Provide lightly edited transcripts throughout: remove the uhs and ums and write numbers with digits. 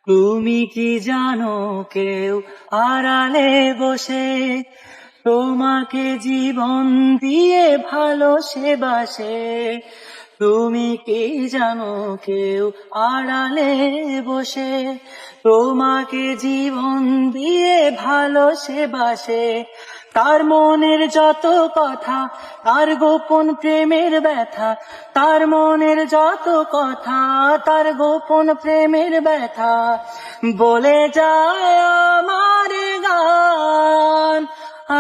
তুমি কি জানো কেউ আড়ালে বসে তোমাকে জীবন দিয়ে ভালোবাসে? তুমি কি জানো কেউ আড়ালে বসে তোমাকে জীবন দিয়ে ভালোবাসে? তার মনের যত কথা, তার গোপন প্রেমের ব্যথা, তার মনের যত কথা, তার গোপন প্রেমের ব্যথা বলে যায় আমার গান,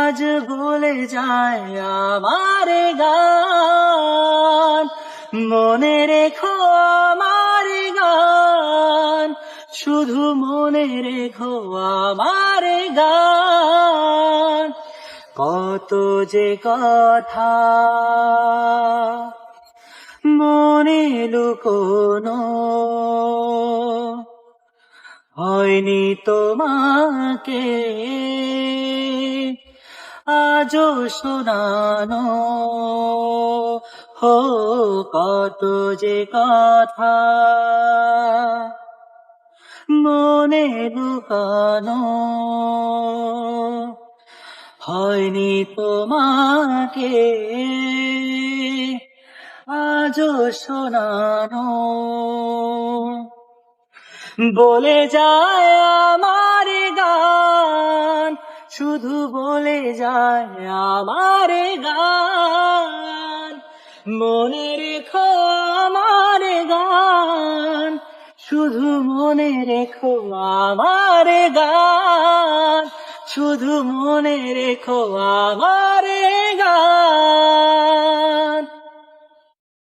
আজ বলে যায় আমার গান। মনে রেখো আমার গান, শুধু মনে রেখো আমার গান। কত যে কথা মনে লুকোনো হয়নি তোমাকে আজও শোনানো। হো কত যে কথা মনে লুকানো হয়নি তোমাকে আজও শোনানো। বলে যায় আমার গান, শুধু বলে যায় আমার গান। মনে রেখো আমার গান, শুধু মনে রেখো আমার গান, শুধু মনে রেখো আমার গান।